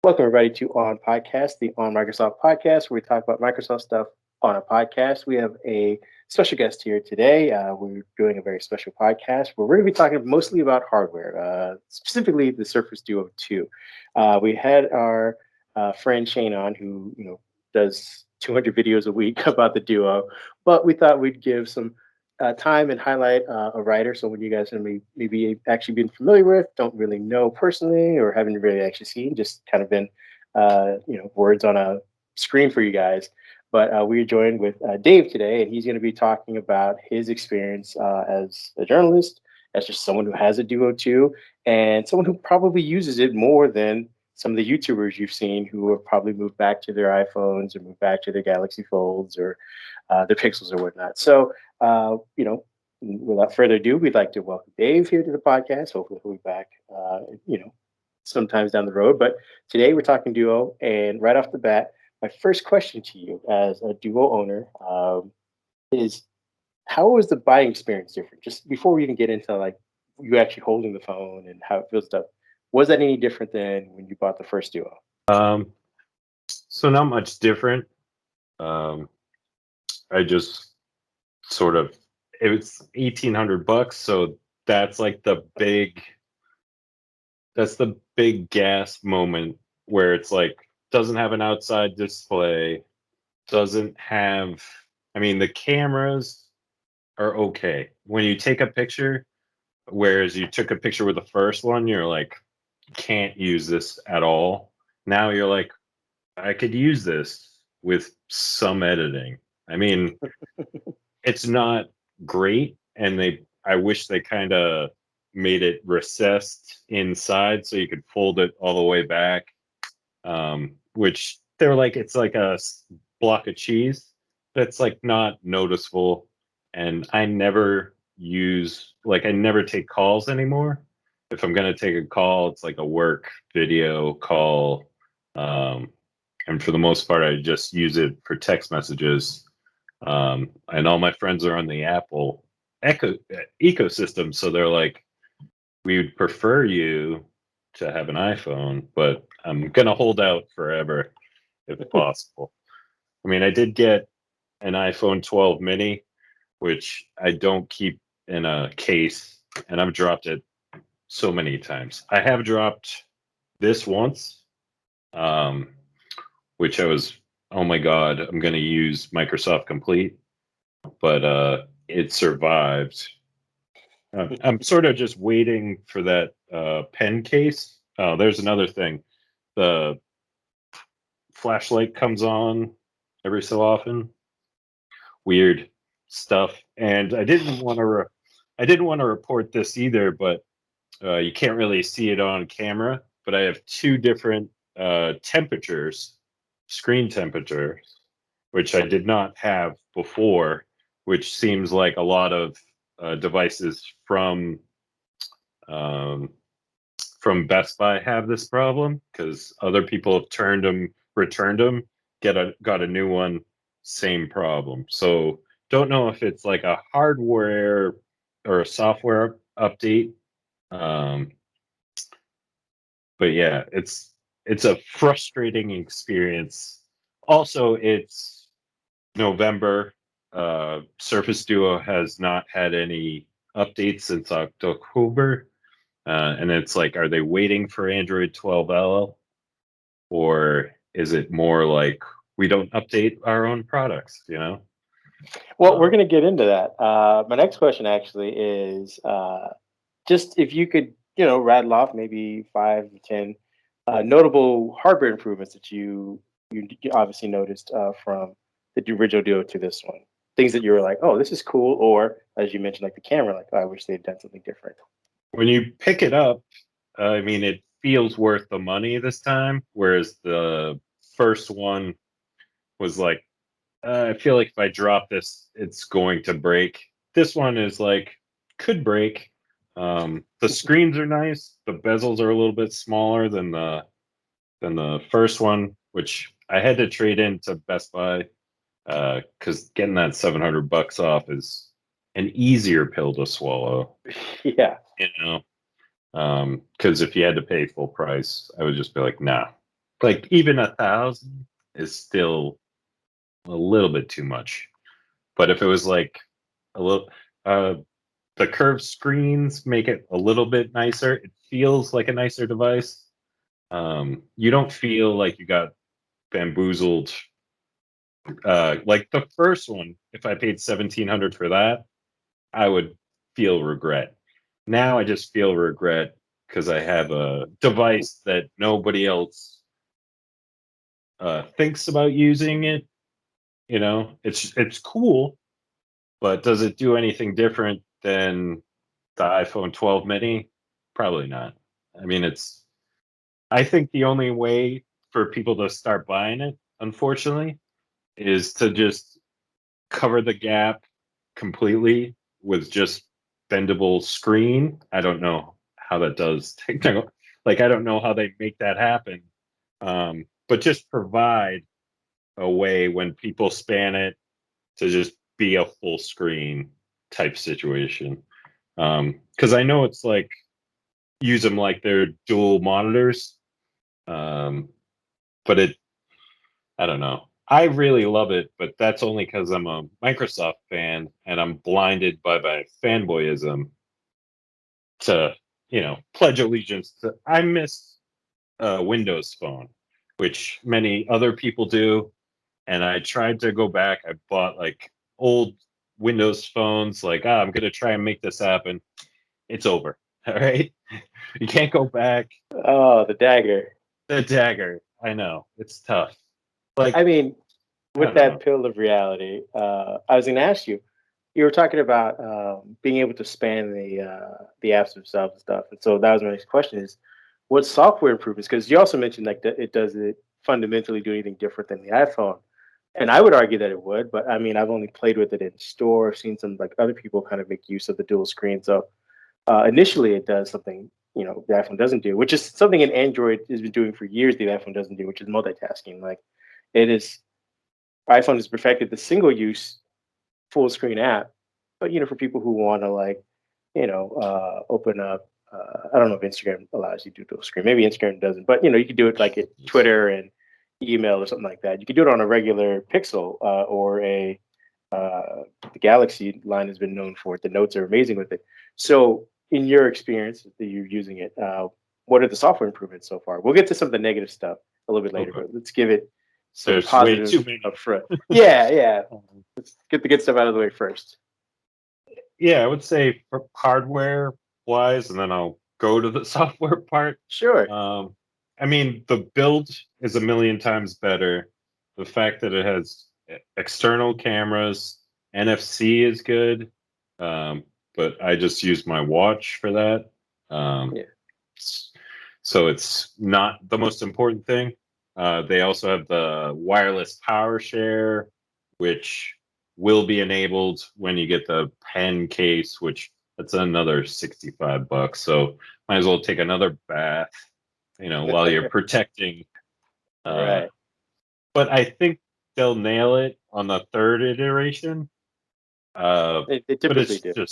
Welcome everybody to On Podcast, the On Microsoft podcast, where we talk about Microsoft stuff on a podcast. We have a special guest here today. We're doing a very special podcast where we're going to be talking mostly about hardware, specifically the Surface Duo 2. We had our friend Shane on, who does 200 videos a week about the Duo, but we thought we'd give some time and highlight a writer, someone you guys maybe actually been familiar with, don't really know personally, or haven't really actually seen, just kind of been words on a screen for you guys. But we're joined with Dave today, and he's going to be talking about his experience as a journalist, as just someone who has a Duo 2, and someone who probably uses it more than some of the YouTubers you've seen who have probably moved back to their iPhones or moved back to their Galaxy Folds or their Pixels or whatnot. So, without further ado, we'd like to welcome Dave here to the podcast. Hopefully, he'll be back, sometimes down the road. But today we're talking Duo, and right off the bat, my first question to you as a Duo owner is, how was the buying experience different? Just before we even get into like you actually holding the phone and how it feels stuff, was that any different than when you bought the first Duo? So not much different. I just sort of, it was $1,800, so that's like that's the big gas moment where it's like doesn't have an outside display, doesn't have, I mean, the cameras are okay. When you take a picture, whereas you took a picture with the first one, you're like, can't use this at all. Now you're like, I could use this with some editing. I mean, it's not great, and I wish they kind of made it recessed inside so you could fold it all the way back. Which they're like, it's like a block of cheese, but it's like not noticeable. And I never take calls anymore. If I'm gonna take a call, it's like a work video call. And for the most part, I just use it for text messages. And all my friends are on the Apple ecosystem, so they're like, we would prefer you to have an iPhone, but I'm gonna hold out forever if possible. I mean, I did get an iPhone 12 mini, which I don't keep in a case, and I've dropped it so many times. I have dropped this once, which I was, oh my God, I'm going to use Microsoft Complete, but it survived. I'm sort of just waiting for that pen case. Oh, there's another thing. The flashlight comes on every so often. Weird stuff. And I didn't want to report this either, but you can't really see it on camera. But I have two different temperatures, screen temperatures, which I did not have before, which seems like a lot of devices from Best Buy have this problem, because other people have returned them, got a new one, same problem. So don't know if it's like a hardware or a software update. But yeah, it's a frustrating experience. Also, it's November. Surface Duo has not had any updates since October. And it's like, are they waiting for Android 12L? Or is it more like we don't update our own products, Well, we're going to get into that. My next question actually is just if you could, rattle off maybe 5 to 10 notable hardware improvements that you obviously noticed from the original Duo to this one. Things that you were like, oh, this is cool, or as you mentioned, like the camera, like, oh, I wish they'd done something different. When you pick it up, I mean, it feels worth the money this time, whereas the first one was like, I feel like if I drop this, it's going to break. This one is like, could break. The screens are nice. The bezels are a little bit smaller than the first one, which I had to trade into Best Buy because getting that $700 off is an easier pill to swallow. Yeah. Because if you had to pay full price, I would just be like, nah. like even 1,000 is still a little bit too much. But if it was like a little, the curved screens make it a little bit nicer. It feels like a nicer device. You don't feel like you got bamboozled. Like the first one, if I paid 1,700 for that, I would feel regret. Now I just feel regret because I have a device that nobody else thinks about using it. You know, it's cool, but does it do anything different than the iPhone 12 mini? Probably not. I mean, I think the only way for people to start buying it, unfortunately, is to just cover the gap completely with just bendable screen. I don't know how that does technical. Like, I don't know how they make that happen. But just provide a way when people span it to just be a full screen type situation. Because I know it's like use them like they're dual monitors. Um, but I don't know. I really love it, but that's only because I'm a Microsoft fan and I'm blinded by my fanboyism to, pledge allegiance to. I miss Windows Phone, which many other people do. And I tried to go back. I bought like old Windows phones, like, I'm going to try and make this happen. It's over. All right. You can't go back. Oh, the dagger. The dagger. I know. It's tough. Like, I mean, I with don't know. that pill of reality, I was going to ask you. You were talking about being able to span the apps themselves and stuff, and so that was my next question: is what software improvements? Because you also mentioned like that it does it fundamentally do anything different than the iPhone, and I would argue that it would. But I mean, I've only played with it in store, seen some like other people kind of make use of the dual screen. So initially, it does something the iPhone doesn't do, which is something an Android has been doing for years. The iPhone doesn't do, which is multitasking. Like it is, iPhone has perfected the single use full screen app, but for people who want to like, open up. I don't know if Instagram allows you to do dual screen. Maybe Instagram doesn't, but you could do it like at Twitter and email or something like that. You could do it on a regular Pixel or a the Galaxy line has been known for it. The notes are amazing with it. So, in your experience that you're using it, what are the software improvements so far? We'll get to some of the negative stuff a little bit later, Okay. but let's give it some There's way positive too up many. front. Yeah, yeah. Let's get the good stuff out of the way first. Yeah, I would say for hardware wise, and then I'll go to the software part. Sure. Um, I mean, the build is a million times better. The fact that it has external cameras, NFC is good, um, but I just use my watch for that. Um, Yeah. so it's not the most important thing. They also have the wireless power share, which will be enabled when you get the pen case, which that's another $65. So might as well take another bath, while you're protecting. Uh, Right. but I think they'll nail it on the third iteration. They But typically do.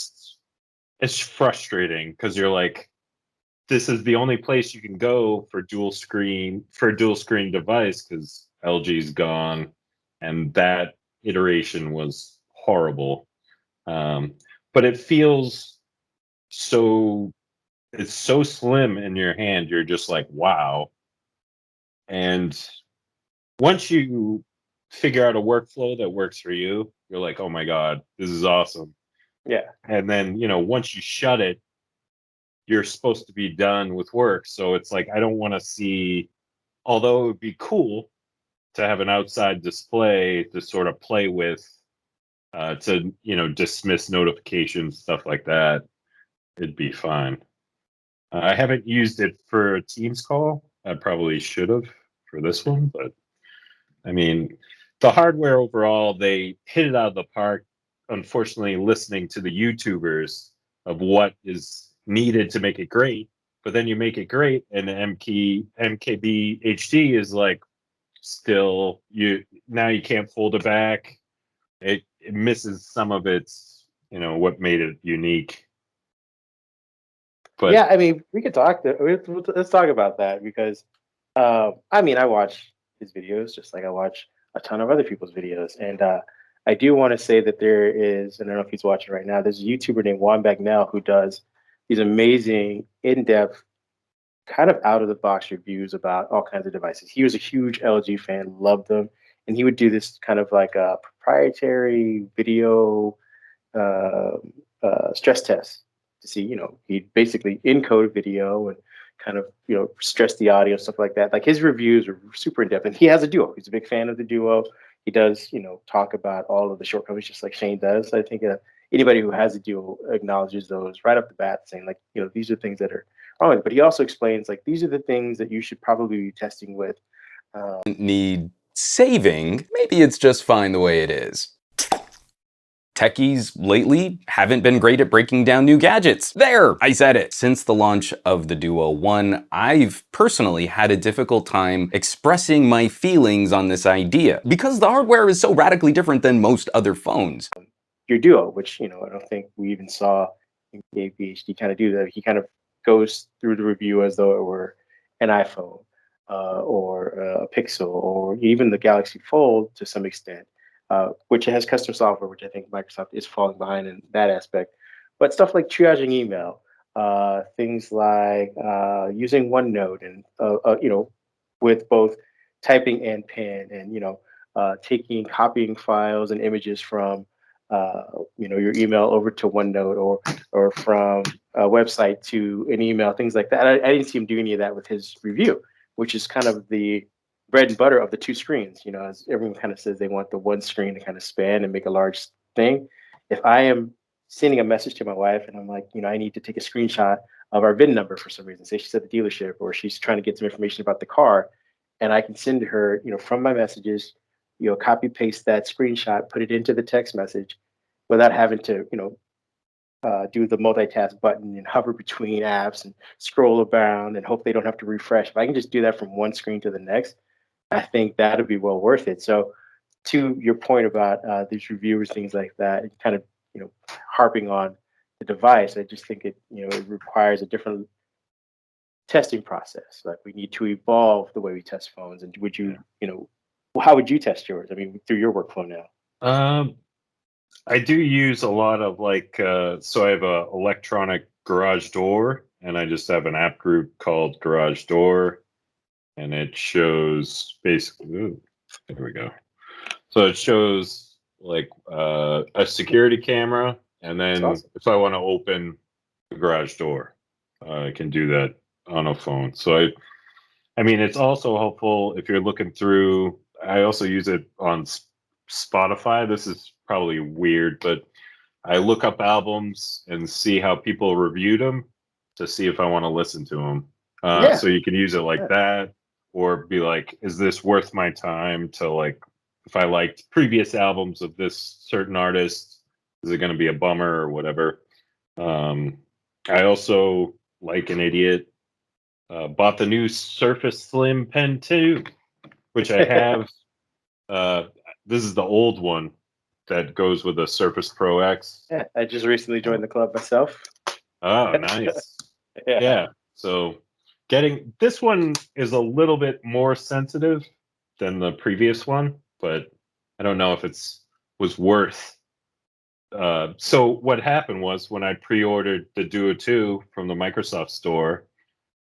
it's frustrating because you're like, this is the only place you can go for a dual screen device because LG's gone, and that iteration was horrible. Um, but it feels so it's so slim in your hand. You're just like, wow. And once you figure out a workflow that works for you, you're like, oh my god, this is awesome. Yeah. And then once you shut it, you're supposed to be done with work. So it's like I don't want to see. Although it would be cool to have an outside display to sort of play with, to dismiss notifications, stuff like that, it'd be fine. I haven't used it for a Teams call. I probably should have for this one, but I mean, the hardware overall, they hit it out of the park. Unfortunately, listening to the YouTubers of what is needed to make it great, but then you make it great, and the MKB HD is like still now you can't fold it back. It misses some of its what made it unique. Yeah, But I mean, we could talk. Let's talk about that because I mean, I watch his videos just like I watch a ton of other people's videos, and I do want to say that there is, and I don't know if he's watching right now. There's a YouTuber named Juan Bagnell who does these amazing, in-depth, kind of out of the box reviews about all kinds of devices. He was a huge LG fan, loved them, and he would do this kind of like a proprietary video uh, stress test to see, he'd basically encode video and kind of, stress the audio, stuff like that. Like his reviews are super in depth, and he has a Duo. He's a big fan of the Duo. He does, talk about all of the shortcomings, just like Shane does. I think anybody who has a Duo acknowledges those right off the bat, saying like, these are things that are wrong with it. But he also explains like these are the things that you should probably be testing with. Need saving, maybe it's just fine the way it is. Techies lately haven't been great at breaking down new gadgets. There, I said it. Since the launch of the Duo 1, I've personally had a difficult time expressing my feelings on this idea because the hardware is so radically different than most other phones. Your Duo, which I don't think we even saw in PhD kind of do that. He kind of goes through the review as though it were an iPhone or a Pixel or even the Galaxy Fold to some extent, which has custom software, which I think Microsoft is falling behind in that aspect. But stuff like triaging email, things like using OneNote, and with both typing and pen, and taking copying files and images from your email over to OneNote, or from a website to an email, things like that. I didn't see him do any of that with his review, which is kind of the bread and butter of the two screens. As everyone kind of says, they want the one screen to kind of span and make a large thing. If I am sending a message to my wife and I'm like, I need to take a screenshot of our VIN number for some reason, say she's at the dealership or she's trying to get some information about the car, and I can send to her, from my messages, copy paste that screenshot, put it into the text message without having to, do the multitask button and hover between apps and scroll around and hope they don't have to refresh. If I can just do that from one screen to the next, I think that would be well worth it. So, to your point about these reviewers, things like that, and kind of harping on the device, I just think it requires a different testing process. Like we need to evolve the way we test phones. And would you, how would you test yours? I mean, through your workflow now. I do use a lot of so I have a electronic garage door, and I just have an app group called Garage Door, and it shows basically. Ooh, there we go. So it shows a security camera, and then Awesome. if I want to open the garage door, I can do that on a phone. So I mean, it's also helpful if you're looking through. I also use it on Spotify. This is probably weird, but I look up albums and see how people reviewed them to see if I want to listen to them. So you can use it like that, or be like, is this worth my time to if I liked previous albums of this certain artist, is it going to be a bummer or whatever? I also, like an idiot, bought the new Surface Slim Pen 2, which I have. This is the old one that goes with the Surface Pro X. Yeah, I just recently joined the club myself. Oh, nice. Yeah. So getting this one is a little bit more sensitive than the previous one, but I don't know if was worth. So what happened was when I pre-ordered the Duo 2 from the Microsoft store,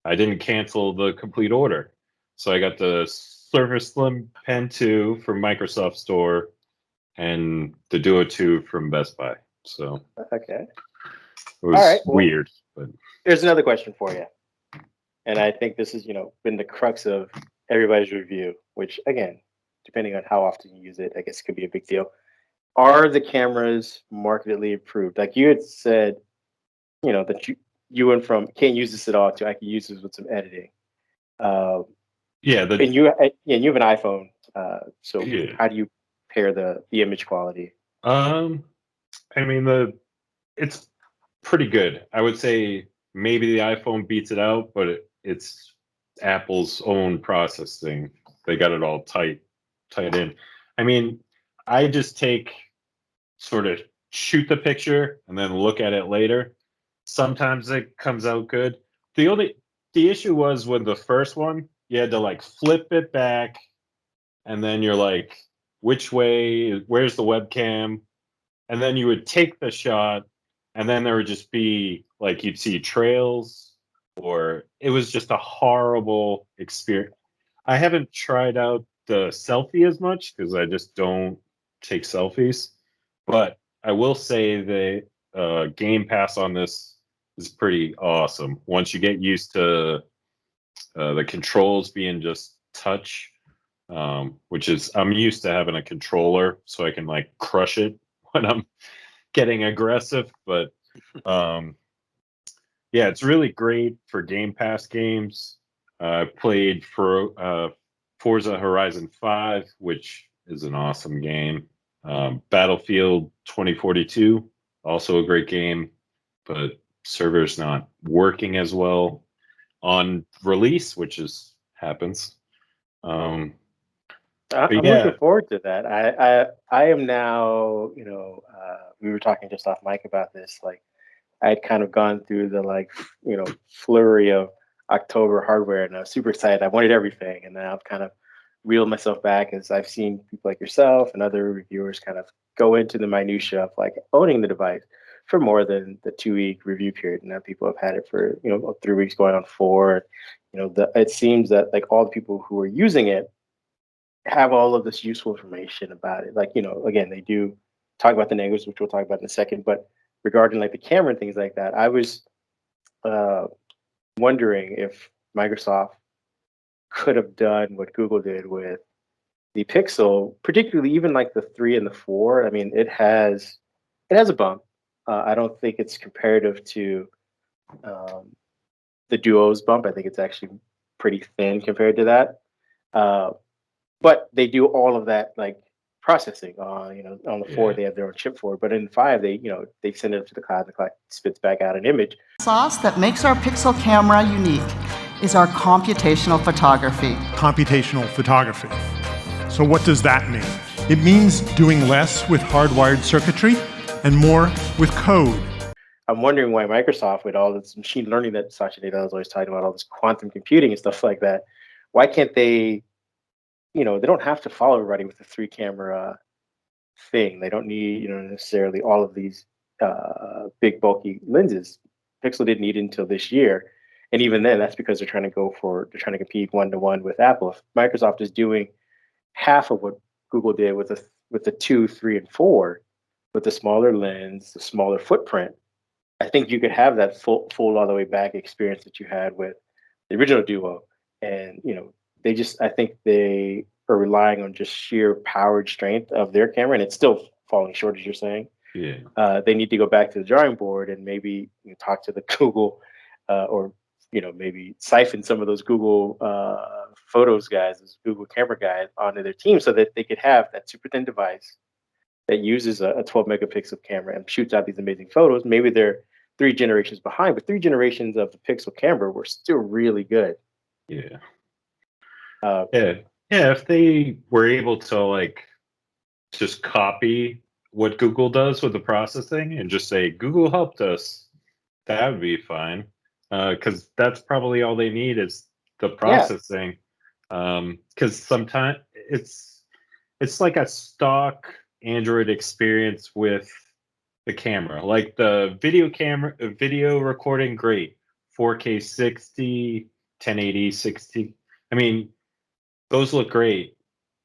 I didn't cancel the complete order. So I got the Surface Slim Pen 2 from Microsoft Store and the Duo 2 from Best Buy. So Okay. it was weird. But here's another question for you. And I think this has, been the crux of everybody's review, which again, depending on how often you use it, I guess it could be a big deal. Are the cameras markedly improved? Like you had said, that you went from can't use this at all to I can use this with some editing. Yeah, and you have an iPhone. So Yeah. how do you pair the image quality? I mean it's pretty good. I would say maybe the iPhone beats it out, but it's Apple's own processing. They got it all tight in. I mean, I just sort of shoot the picture and then look at it later. Sometimes it comes out good. The issue was with the first one, you had to like flip it back, and then you're like, which way? Where's the webcam? And then you would take the shot, and then there would just be like you'd see trails, or it was just a horrible experience. I haven't tried out the selfie as much because I just don't take selfies, but I will say the Game Pass on this is pretty awesome. Once you get used to the controls being just touch, which is I'm used to having a controller so I can like crush it when I'm getting aggressive, but yeah, it's really great for Game Pass games. I played for Forza Horizon 5, which is an awesome game. Battlefield 2042, also a great game, but server's not working as well on release, which is happens. I'm But looking yeah, forward to that. I am now, we were talking just off mic about this. Like, I'd kind of gone through the flurry of October hardware, and I was super excited. I wanted everything, and now I've kind of reeled myself back as I've seen people like yourself and other reviewers kind of go into the minutia of like owning the device for more than the 2 week review period. And now people have had it for 3 weeks, going on four. It seems that like all the people who are using it have all of this useful information about it. Like, again, they do talk about the negatives, which we'll talk about in a second, but regarding like the camera and things like that, I was uh, wondering if Microsoft could have done what Google did with the Pixel, particularly even like the 3 and the 4. I mean, it has a bump. I don't think it's comparative to um, the Duo's bump. I think it's actually pretty thin compared to that. Uh, but they do all of that like processing on the 4 yeah, they have their own chip for it, but in 5 they send it up to the cloud and the cloud spits back out an image. Sauce that makes our Pixel camera unique is our computational photography. Computational photography. So what does that mean? It means doing less with hardwired circuitry and more with code. I'm wondering why Microsoft, with all this machine learning that Satya Nadella is always talking about, all this quantum computing and stuff like that, why can't they, they don't have to follow everybody with the 3 camera thing. They don't need, necessarily all of these big bulky lenses. Pixel didn't need it until this year, and even then, that's because they're trying to compete 1-to-1 with Apple. If Microsoft is doing half of what Google did with the 2, 3, and 4, with the smaller lens, the smaller footprint, I think you could have that full all the way back experience that you had with the original Duo. And I think they are relying on just sheer powered strength of their camera, and it's still falling short, as you're saying. yeah, They need to go back to the drawing board and maybe talk to the Google, or maybe siphon some of those Google photos guys, those Google camera guys, onto their team so that they could have that super thin device that uses a 12 megapixel camera and shoots out these amazing photos. Maybe they're 3 generations behind, but 3 generations of the Pixel camera were still really good. yeah. Uh, Yeah, yeah. If they were able to like just copy what Google does with the processing and just say Google helped us, that would be fine. Because that's probably all they need is the yeah, processing. Because sometimes it's like a stock Android experience with the camera, like the video recording, great, 4K 60, 1080 60. I mean, those look great,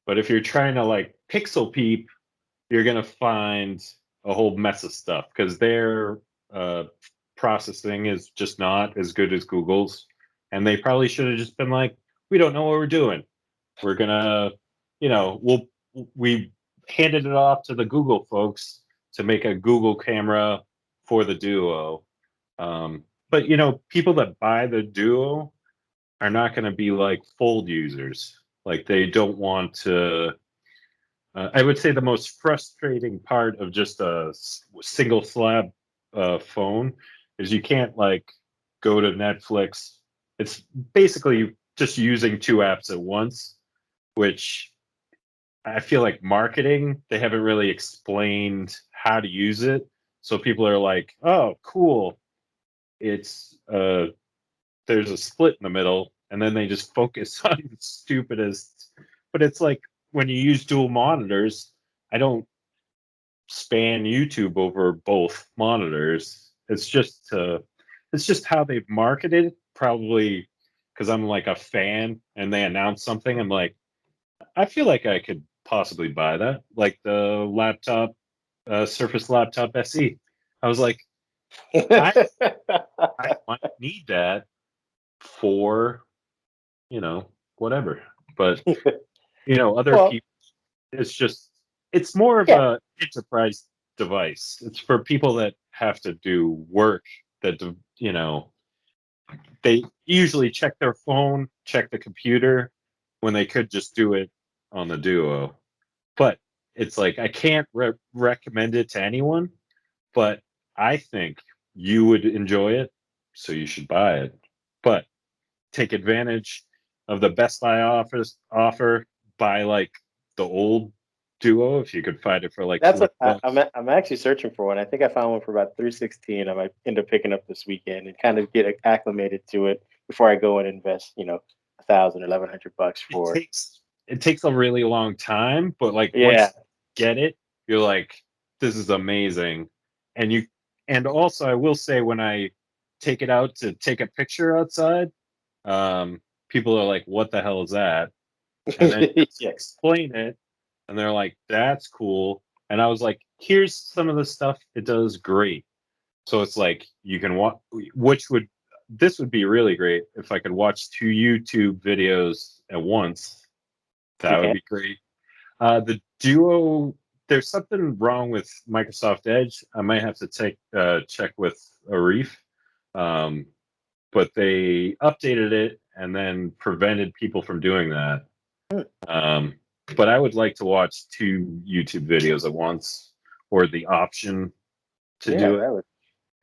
but if you're trying to like pixel peep, you're gonna find a whole mess of stuff because their uh, processing is just not as good as Google's, and they probably should have just been like, we don't know what we're doing. We're gonna, we handed it off to the Google folks to make a Google camera for the Duo. But people that buy the Duo are not going to be like Fold users. Like they don't want to. I would say the most frustrating part of just a single slab phone is you can't like go to Netflix. It's basically just using 2 apps at once, which I feel like marketing, they haven't really explained how to use it. So people are like, oh, cool. It's there's a split in the middle, and then they just focus on the stupidest. But it's like when you use dual monitors, I don't span YouTube over both monitors. It's just how they've marketed it, probably because I'm like a fan and they announce something. I'm like, I feel like I could possibly buy that, like the laptop, Surface Laptop SE. I was like, I might need that for, whatever. But, other Well, people, it's more of yeah, a enterprise device. It's for people that have to do work that, they usually check their phone, check the computer when they could just do it on the Duo. But it's like I can't recommend it to anyone, but I think you would enjoy it, so you should buy it. But take advantage of the Best Buy offer. Buy like the old Duo if you could find it for like that's what $200. I'm actually searching for one. I think I found one for about 316. I might end up picking up this weekend and kind of get acclimated to it before I go and invest, $1,000 or $1,100 It for. takes a really long time, but like once Yeah, you get it, you're like, this is amazing. And also I will say when I take it out to take a picture outside, people are like, what the hell is that? And then you yeah, explain it, and they're like, that's cool. And I was like, here's some of the stuff it does great. So it's like you can watch, this would be really great if I could watch 2 YouTube videos at once. you That would can. be great. The Duo, there's something wrong with Microsoft Edge. I might have to check with Arif. Um, but they updated it and then prevented people from doing that. Hmm. But I would like to watch 2 YouTube videos at once, or the option to Yeah, do it. that would.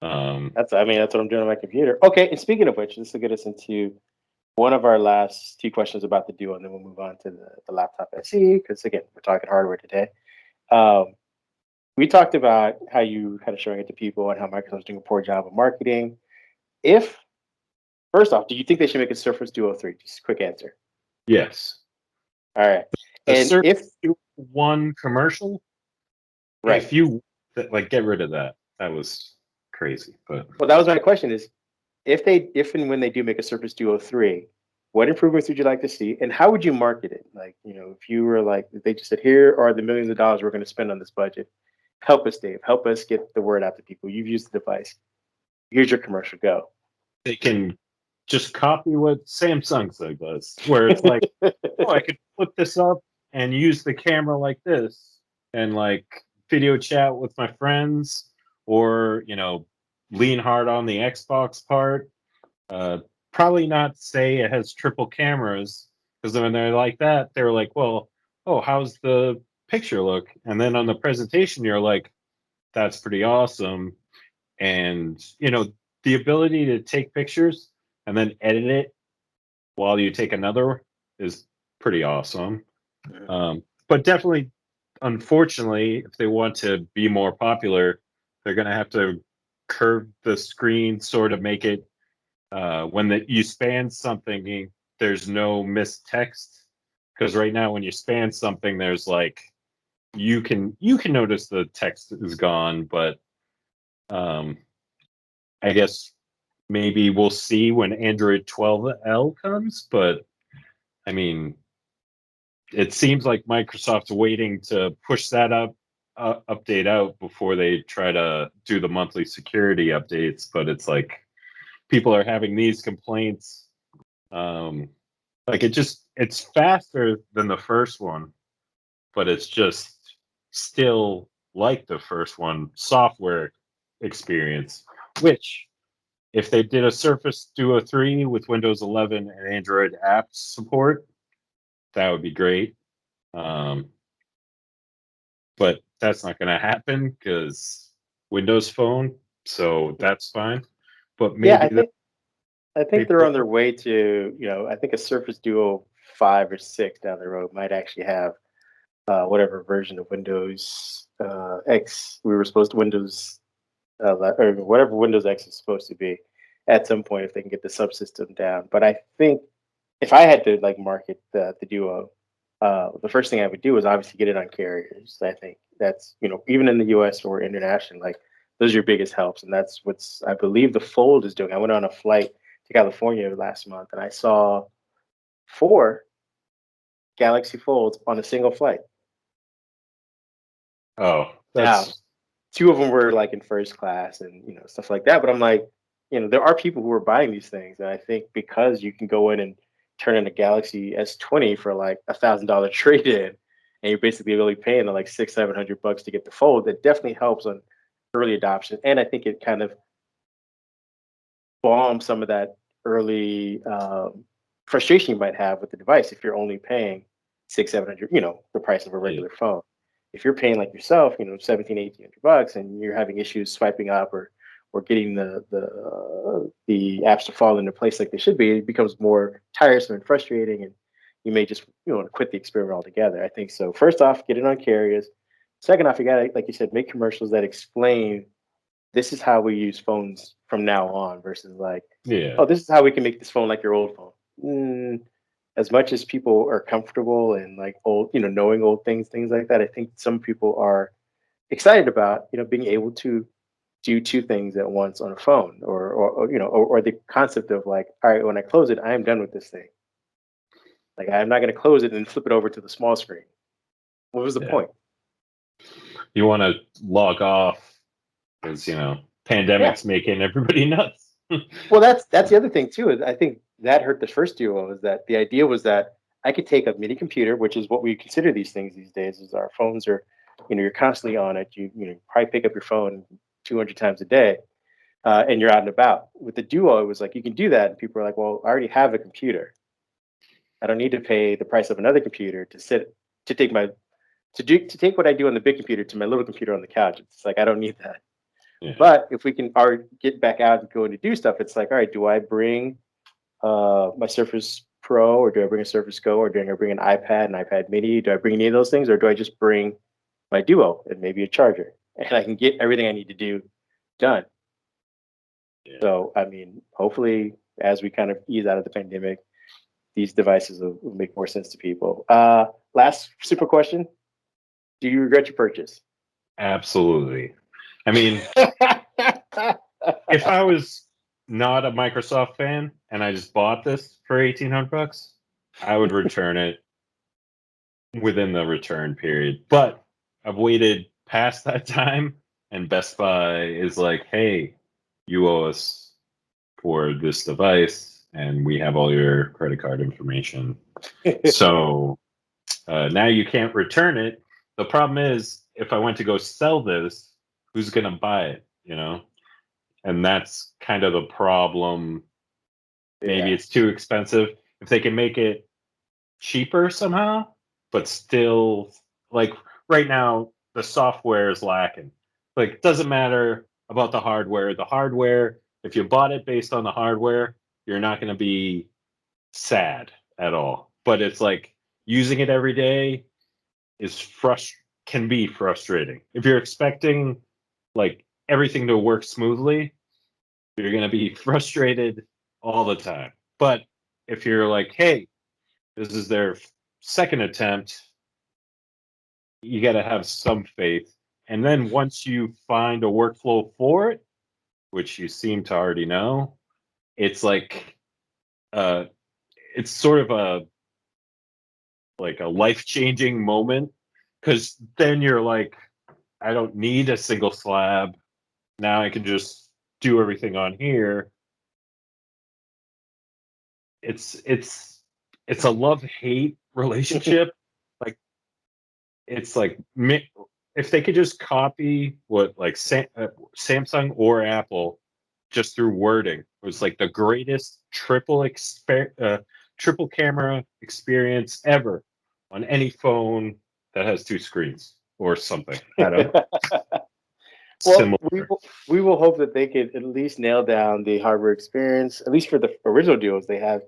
Um, That's what I'm doing on my computer. Okay, and speaking of which, this will get us into one of our last 2 questions about the Duo, and then we'll move on to the laptop SE because again, we're talking hardware today. Um, we talked about how you kind of showing it to people and how Microsoft's doing a poor job of marketing. If First off, do you think they should make a Surface Duo 3? Just a quick answer. yes, All right. the And if Surface Duo 1 commercial. right. If you get rid of that, that was crazy. But Well, that was my question is if and when they do make a Surface Duo 3, what improvements would you like to see and how would you market it? Like, if you were like if they just said, here are the millions of dollars we're going to spend on this budget. Help us, Dave. Help us get the word out to people. You've used the device. Here's your commercial. Go. they can just copy what Samsung does, where it's like, oh, I could flip this up and use the camera like this and like video chat with my friends, or lean hard on the Xbox part. Probably not say it has triple cameras, because when they're like that, they're like, well, oh, how's the picture look? And then on the presentation, you're like, that's pretty awesome. And the ability to take pictures and then edit it while you take another is pretty awesome. But definitely, unfortunately, if they want to be more popular, they're going to have to curve the screen, sort of make it when you span something, there's no missed text. Because right now, when you span something, there's like you can notice the text is gone, but I guess maybe we'll see when Android 12L comes. But I mean, it seems like Microsoft's waiting to push that update out before they try to do the monthly security updates. But it's like people are having these complaints. Like it's faster than the first one, but it's just still like the first one software experience, which if they did a Surface Duo 3 with Windows 11 and Android app support, that would be great. But that's not going to happen because Windows Phone, so that's fine. But Yeah, maybe I think they're on their way to, I think a Surface Duo 5 or 6 down the road might actually have whatever version of Windows X we were supposed to Windows or whatever Windows X is supposed to be at some point if they can get the subsystem down. But I think if I had to like market the Duo, the first thing I would do is obviously get it on carriers. I think that's even in the U.S. or international, like those are your biggest helps, and that's what's I believe the Fold is doing. I went on a flight to California last month, and I saw 4 Galaxy Folds on a single flight. Oh, Now, that's 2 of them were like in first class and stuff like that. But I'm like, there are people who are buying these things, and I think because you can go in and turn in a Galaxy S20 for like $1,000 trade in, and you're basically only paying like 600-700 bucks to get the Fold, that definitely helps on early adoption. And I think it kind of balms some of that early frustration you might have with the device if you're only paying 600-700, the price of a yeah. regular phone. If you're paying like yourself, 1700-1800 bucks, and you're having issues swiping up or getting the apps to fall into place like they should be, it becomes more tiresome and frustrating, and you may just quit the experiment altogether. I think so. First off, get it on carriers. Second off, you got to, like you said, make commercials that explain this is how we use phones from now on versus like, Yeah. oh, this is how we can make this phone like your old phone. As much as people are comfortable and like old, knowing old things like that, I think some people are excited about, being able to do 2 things at once on a phone, or the concept of like, all right, when I close it, I am done with this thing. Like I'm not going to close it and flip it over to the small screen. What was the Yeah. point? You want to log off because Yeah. pandemic's making everybody nuts. Well, that's the other thing too. Is I think that hurt the first Duo is that the idea was that I could take a mini computer, which is what we consider these things these days. Is our phones are, you're constantly on it. You probably pick up your phone 200 times a day, and you're out and about. With the Duo, it was like you can do that, and people are like, "Well, I already have a computer. I don't need to pay the price of another computer to take my to take what I do on the big computer to my little computer on the couch. It's like I don't need that." Yeah. But if we can get back out and go to do stuff, it's like, all right, do I bring my Surface Pro, or do I bring a Surface Go, or do I bring an iPad Mini? Do I bring any of those things, or do I just bring my Duo and maybe a charger, and I can get everything I need to do done? Yeah. So, I mean, hopefully, as we kind of ease out of the pandemic, these devices will make more sense to people. Last super question: do you regret your purchase? Absolutely. I mean, if I was not a Microsoft fan and I just bought this for 1,800 bucks, I would return it within the return period. But I've waited past that time, and Best Buy is like, "Hey, you owe us for this device, and we have all your credit card information. So now you can't return it." The problem is, if I went to go sell this, who's going to buy it? And that's kind of the problem. Maybe Yeah. it's too expensive. If they can make it cheaper somehow, but still, like right now, the software is lacking. Like, it doesn't matter about the hardware. The hardware, if you bought it based on the hardware, you're not going to be sad at all. But it's like using it every day can be frustrating. If you're expecting like everything to work smoothly, you're going to be frustrated all the time. But if you're like, hey, this is their second attempt, you got to have some faith. And then once you find a workflow for it, which you seem to already know, it's like it's sort of a life-changing moment, because then you're like, I don't need a single slab. Now I can just do everything on here. It's a love-hate relationship. Like, it's like if they could just copy what like Samsung or Apple just through wording, it was like the greatest triple camera experience ever on any phone that has 2 screens or something. I don't know. Well, Similar. we will hope that they could at least nail down the hardware experience, at least for the original Duos. They have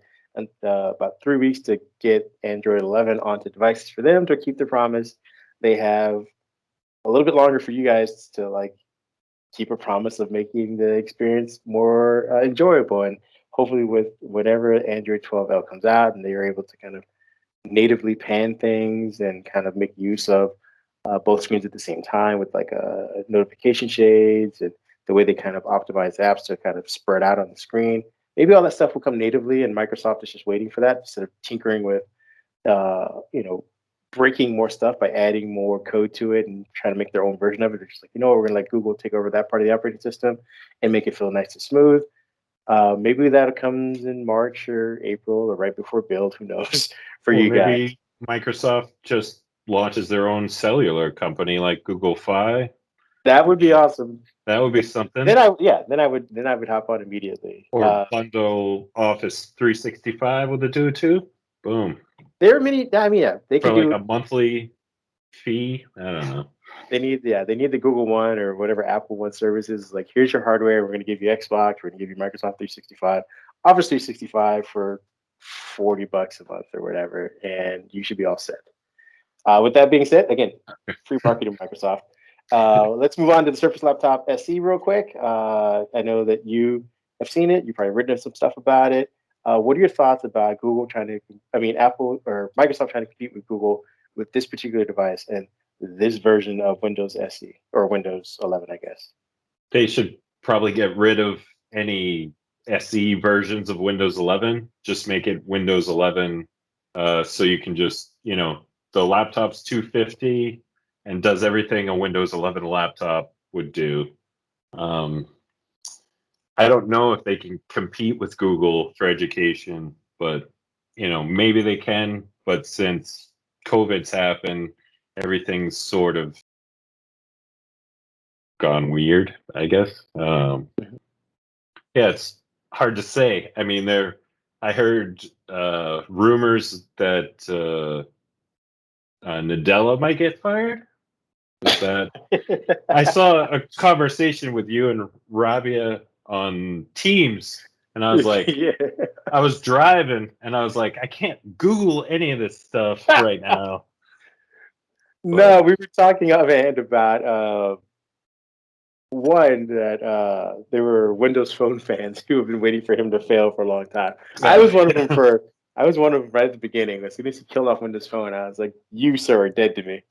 about 3 weeks to get Android 11 onto devices for them to keep their promise. They have a little bit longer for you guys to like keep a promise of making the experience more enjoyable. And hopefully with whatever Android 12L comes out, and they are able to kind of natively pan things and kind of make use of both screens at the same time with like notification shades and the way they kind of optimize apps to kind of spread out on the screen. Maybe all that stuff will come natively, and Microsoft is just waiting for that instead of tinkering with, you know, breaking more stuff by adding more code to it and trying to make their own version of it. They're just like, you know what, we're gonna let Google take over that part of the operating system and make it feel nice and smooth. Maybe that comes in March or April or right before build. Who knows for Well, you guys? maybe Microsoft just launches their own cellular company like Google Fi. That would be awesome. That would be something. Then I would hop on immediately. Or bundle Office 365 with the do too. Boom. There are many. I mean, yeah, they For could like do. a monthly fee. I don't know. They need the Google One or whatever Apple One services. Like, here's your hardware. We're going to give you Xbox. We're going to give you Microsoft 365, Office 365 for $40 a month or whatever, and you should be all set. With that being said, again, free marketing Microsoft. Let's move on to the Surface Laptop SE real quick. I know that you have seen it. You've probably written some stuff about it. What are your thoughts about Apple or Microsoft trying to compete with Google with this particular device and this version of Windows SE or Windows 11, I guess? They should probably get rid of any SE versions of Windows 11. Just make it Windows 11, so you can just, the laptop's 250 and does everything a Windows 11 laptop would do. I don't know if they can compete with Google for education, but maybe they can. But since COVID's happened, everything's sort of gone weird, I guess. Yeah, it's hard to say. I mean, I heard rumors that Nadella might get fired. Is that I saw a conversation with you and Rabia on Teams, and I was like, yeah. I was driving, and I was like, I can't Google any of this stuff right now. No, we were talking offhand about one that there were Windows Phone fans who have been waiting for him to fail for a long time. I was one of them right at the beginning. As soon as he killed off Windows Phone, I was like, "You, sir, are dead to me."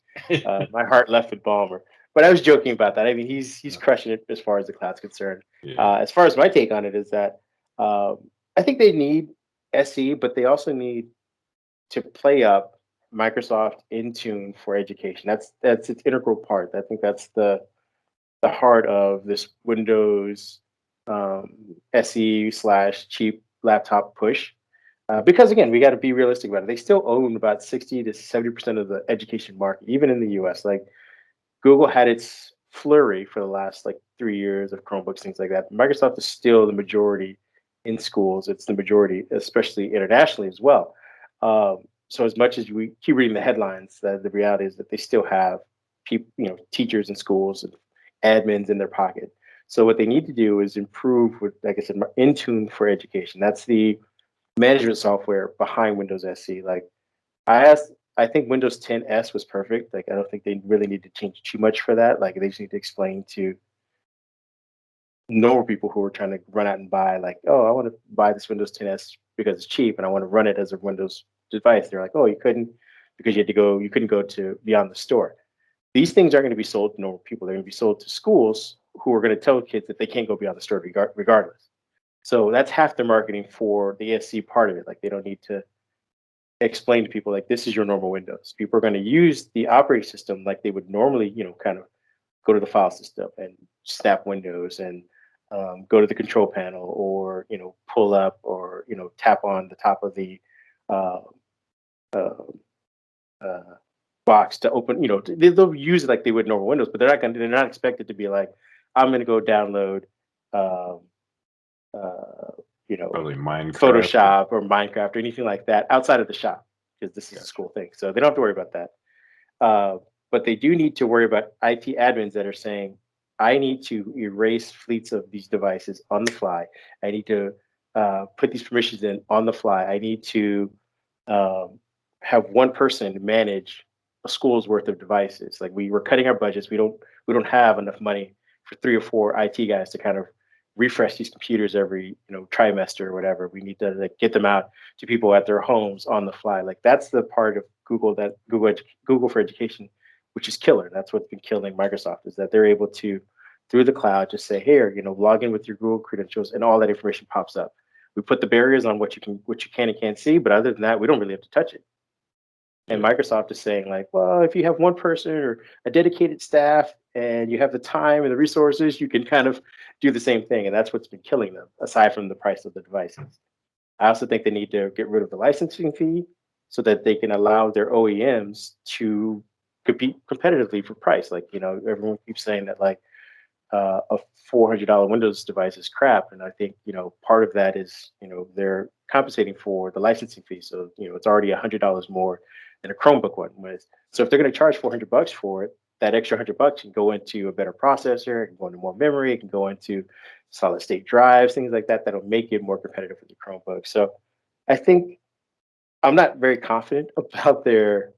My heart left with Balmer. But I was joking about that. I mean, he's crushing it as far as the cloud's concerned. Yeah. As far as my take on it is that I think they need SE, but they also need to play up Microsoft Intune for education. That's its integral part. I think that's the heart of this Windows SE / cheap laptop push. Because again, we got to be realistic about it. They still own about 60 to 70% of the education market, even in the US. Like, Google had its flurry for the last like 3 years of Chromebooks, things like that. Microsoft is still the majority in schools. It's the majority, especially internationally as well. So as much as we keep reading the headlines, the reality is that they still have people, teachers in schools and admins in their pocket. So what they need to do is improve with, like I said, Intune for education. That's the management software behind Windows SE. Like, I think Windows 10s was perfect. Like, I don't think they really need to change too much for that. Like, they just need to explain to normal people who are trying to run out and buy, like, oh, I want to buy this Windows 10s because it's cheap and I want to run it as a Windows device. They're like, oh, you couldn't because you couldn't go to beyond the store. These things aren't going to be sold to normal people. They're going to be sold to schools who are going to tell kids that they can't go beyond the store regardless. So that's half the marketing for the SC part of it. Like, they don't need to explain to people like, this is your normal Windows. People are going to use the operating system like they would normally, kind of go to the file system and snap windows and go to the control panel, or pull up, or tap on the top of the box to open. They'll use it like they would normal Windows, but they're not expected to be like, I'm going to go download Probably Minecraft, Photoshop or Minecraft or anything like that outside of the shop, because this is a school thing. So they don't have to worry about that. But they do need to worry about IT admins that are saying, I need to erase fleets of these devices on the fly. I need to put these permissions in on the fly. I need to have one person manage a school's worth of devices. Like, we're cutting our budgets. We don't have enough money for 3 or 4 IT guys to kind of refresh these computers every trimester or whatever. We need to like get them out to people at their homes on the fly. Like that's the part of Google for Education, which is killer. That's what's been killing Microsoft, is that they're able to, through the cloud, just say, here, log in with your Google credentials, and all that information pops up. We put the barriers on what you can and can't see, but other than that, we don't really have to touch it. And Microsoft is saying like, well, if you have one person or a dedicated staff and you have the time and the resources, you can kind of do the same thing. And that's what's been killing them, aside from the price of the devices. I also think they need to get rid of the licensing fee so that they can allow their OEMs to compete competitively for price. Like, everyone keeps saying that like a $400 Windows device is crap. And I think, part of that is, they're compensating for the licensing fee. So, it's already $100 more than a Chromebook one was. So if they're going to charge $400 for it, that extra $100 can go into a better processor, it can go into more memory, it can go into solid state drives, things like that, that'll make it more competitive with the Chromebook. So I think I'm not very confident about their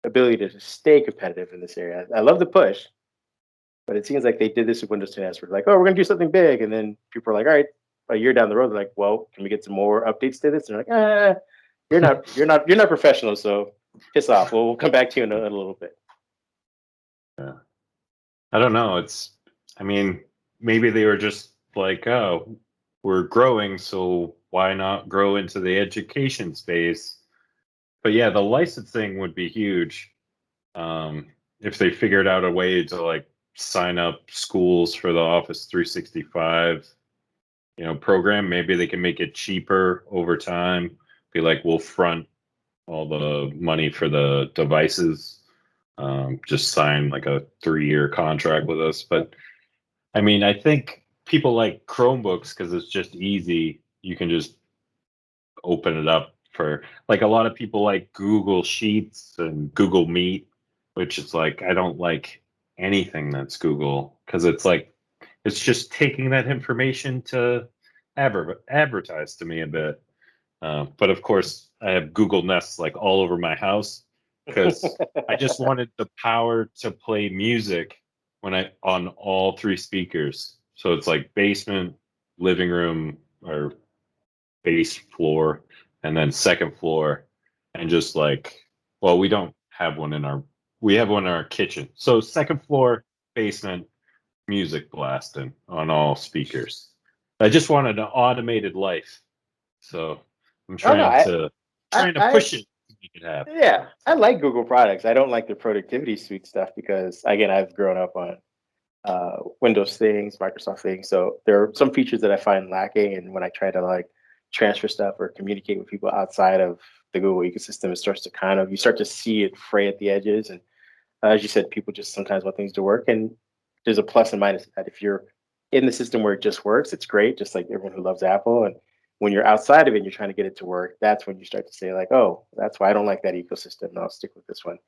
ability to stay competitive in this area. I love the push, but it seems like they did this with Windows 10 S. We're like, oh, we're going to do something big. And then people are like, all right, a year down the road, they're like, well, can we get some more updates to this? And they're like, you're not professional. So piss off. We'll come back to you in a little bit. Yeah. I don't know. Maybe they were just like, oh, we're growing, so why not grow into the education space? But yeah, the licensing would be huge. If they figured out a way to like sign up schools for the Office 365, program, maybe they can make it cheaper over time. Be like, we'll front all the money for the devices. Just sign like a 3-year contract with us. But I think people like Chromebooks because it's just easy. You can just open it up for like a lot of people like Google Sheets and Google Meet, which is like, I don't like anything that's Google because it's like, it's just taking that information to advertise to me a bit. But of course, I have Google Nest like all over my house because I just wanted the power to play music on all 3 speakers. So it's like basement, living room, or base floor, and then second floor, and just like, well, we don't have one we have one in our kitchen. So second floor, basement, music blasting on all speakers. I just wanted an automated life. So I'm trying to push it to make it happen. Yeah, I like Google products. I don't like the productivity suite stuff because, again, I've grown up on Windows things, Microsoft things. So there are some features that I find lacking, and when I try to like transfer stuff or communicate with people outside of the Google ecosystem, it starts to you start to see it fray at the edges. And as you said, people just sometimes want things to work, and there's a plus and minus to that. If you're in the system where it just works, it's great, just like everyone who loves Apple. And when you're outside of it and you're trying to get it to work, that's when you start to say like, oh, that's why I don't like that ecosystem, and I'll stick with this one.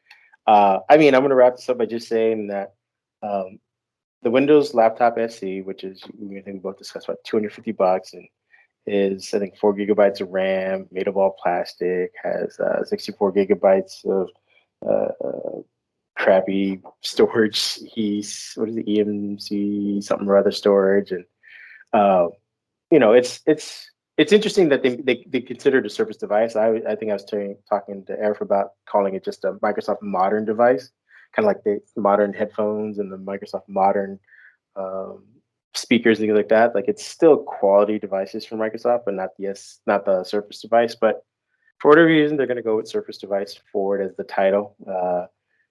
I'm going to wrap this up by just saying that the Windows Laptop SE, which is, I think we both discussed, about $250, and is, I think, 4 gigabytes of RAM, made of all plastic, has 64 gigabytes of crappy storage. What is it, EMC something or other storage, and it's interesting that they consider it a Surface device. I think I was talking to Arif about calling it just a Microsoft modern device, kind of like the modern headphones and the Microsoft modern speakers, things like that. Like, it's still quality devices from Microsoft, but not the Surface device. But for whatever reason, they're going to go with Surface device forward as the title.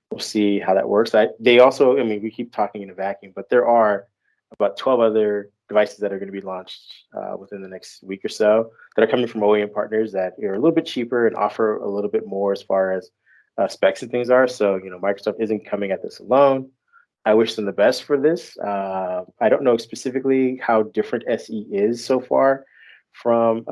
We'll see how that works. They also, we keep talking in a vacuum, but there are about 12 other devices that are going to be launched within the next week or so that are coming from OEM partners that are a little bit cheaper and offer a little bit more as far as specs and things are. So, Microsoft isn't coming at this alone. I wish them the best for this. I don't know specifically how different SE is so far from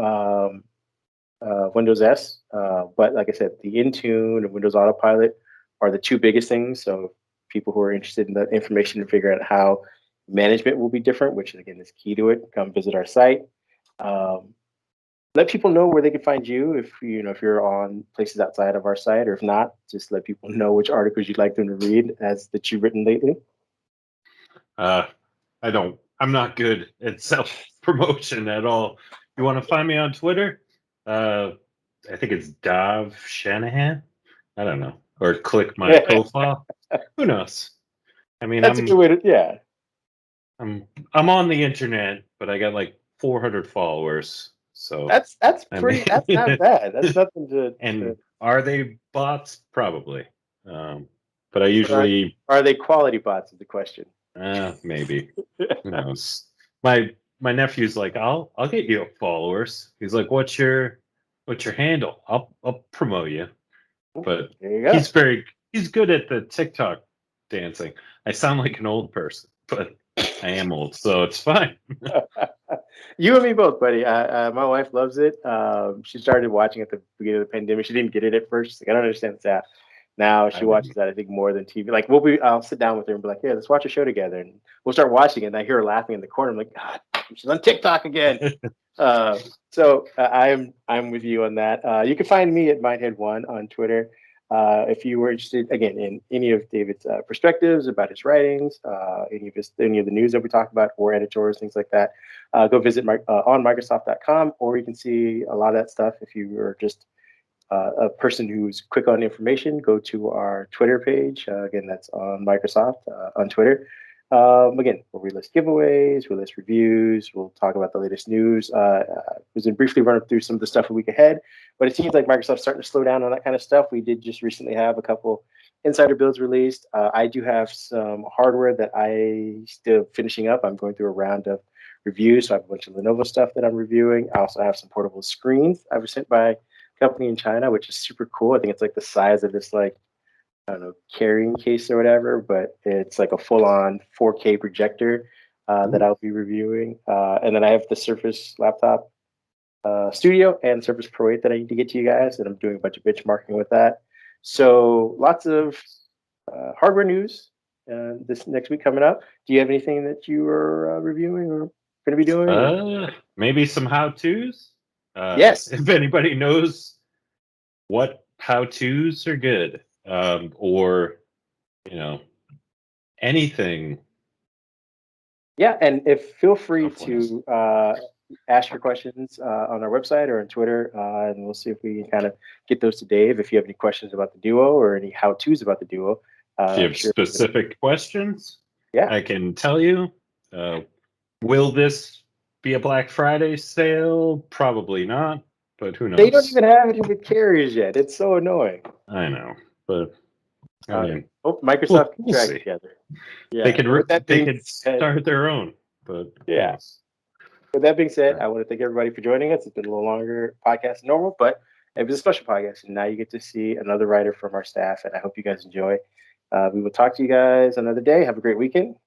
Windows S, but like I said, the Intune and Windows Autopilot are the 2 biggest things. So people who are interested in the information to figure out how management will be different, which again is key to it, come visit our site. Let people know where they can find you if you're on places outside of our site, or if not, just let people know which articles you'd like them to read that you've written lately. I don't I'm not good at self promotion at all. You want to find me on Twitter? I think it's Dav Shanahan. I don't know. Or click my profile. Who knows? I mean, That's a good way to. Yeah, I'm on the internet, but I got like 400 followers. So that's I pretty. mean, That's not bad. That's nothing to. and are they bots? Probably. But I usually Are they quality bots? Is the question. maybe. Who knows? My nephew's like, I'll get you followers. He's like, what's your handle? I'll promote you. But There you go. he's good at the TikTok dancing. I sound like an old person, but I am old, so it's fine. You and me both, buddy. My wife loves it. She started watching at the beginning of the pandemic. She didn't get it at first. She's like, I don't understand this app. Now she watches that, I think, more than TV. Like I'll sit down with her and be like, "Yeah, let's watch a show together," and we'll start watching it. And I hear her laughing in the corner. I'm like, God, she's on TikTok again. I'm with you on that. You can find me at Mindhead1 on Twitter. If you were interested, again, in any of David's perspectives about his writings, any of the news that we talk about, or editorials, things like that, go visit on Microsoft.com, or you can see a lot of that stuff if you are just a person who's quick on information. Go to our Twitter page. Again, that's on Microsoft on Twitter. Again, where we list giveaways, we list reviews, we'll talk about the latest news. We can briefly run through some of the stuff a week ahead, but it seems like Microsoft's starting to slow down on that kind of stuff. We did just recently have a couple insider builds released. I do have some hardware that I still finishing up. I'm going through a round of reviews, so I have a bunch of Lenovo stuff that I'm reviewing. I also have some portable screens I was sent by a company in China, which is super cool. I think it's like the size of this, like, I don't know, carrying case or whatever, but it's like a full-on 4K projector that I'll be reviewing. And then I have the Surface Laptop Studio and Surface Pro 8 that I need to get to you guys, and I'm doing a bunch of benchmarking with that. So lots of hardware news this next week coming up. Do you have anything that you are reviewing or going to be doing? Maybe some how-tos. Yes. If anybody knows what how-tos are good, or anything. Yeah, and feel free to ask your questions on our website or on Twitter, and we'll see if we can kind of get those to Dave. If you have any questions about the Duo or any how-tos about the Duo, if you have specific questions, yeah, I can tell you. Will this be a Black Friday sale? Probably not, but who knows? They don't even have any with carriers yet. It's so annoying. I know, but I mean, Microsoft can we'll track see. together. Yeah, they could start their own, but yeah. With that being said, I want to thank everybody for joining us. It's been a little longer podcast than normal, but it was a special podcast, and now you get to see another writer from our staff, and I hope you guys enjoy. We will talk to you guys another day. Have a great weekend.